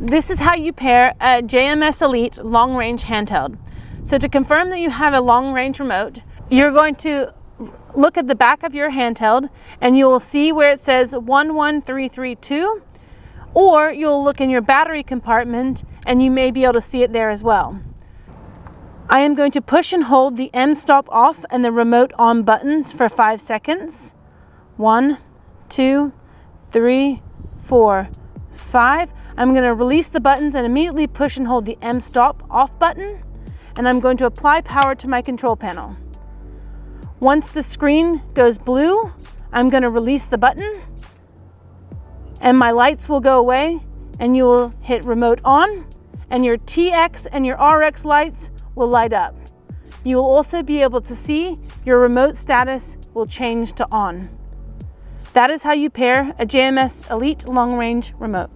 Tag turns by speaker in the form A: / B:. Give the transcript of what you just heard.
A: This is how you pair a JMS Elite long-range handheld. So to confirm that you have a long-range remote, you're going to look at the back of your handheld and you will see where it says 11332, or you'll look in your battery compartment and you may be able to see it there as well. I am going to push and hold the M-stop off and the remote on buttons for 5 seconds. 1, 2, 3, 4, 5. I'm going to release the buttons and immediately push and hold the M-stop off button, and I'm going to apply power to my control panel. Once the screen goes blue, I'm going to release the button and my lights will go away and you will hit remote on and your TX and your RX lights will light up. You will also be able to see your remote status will change to on. That is how you pair a JMS Elite long-range remote.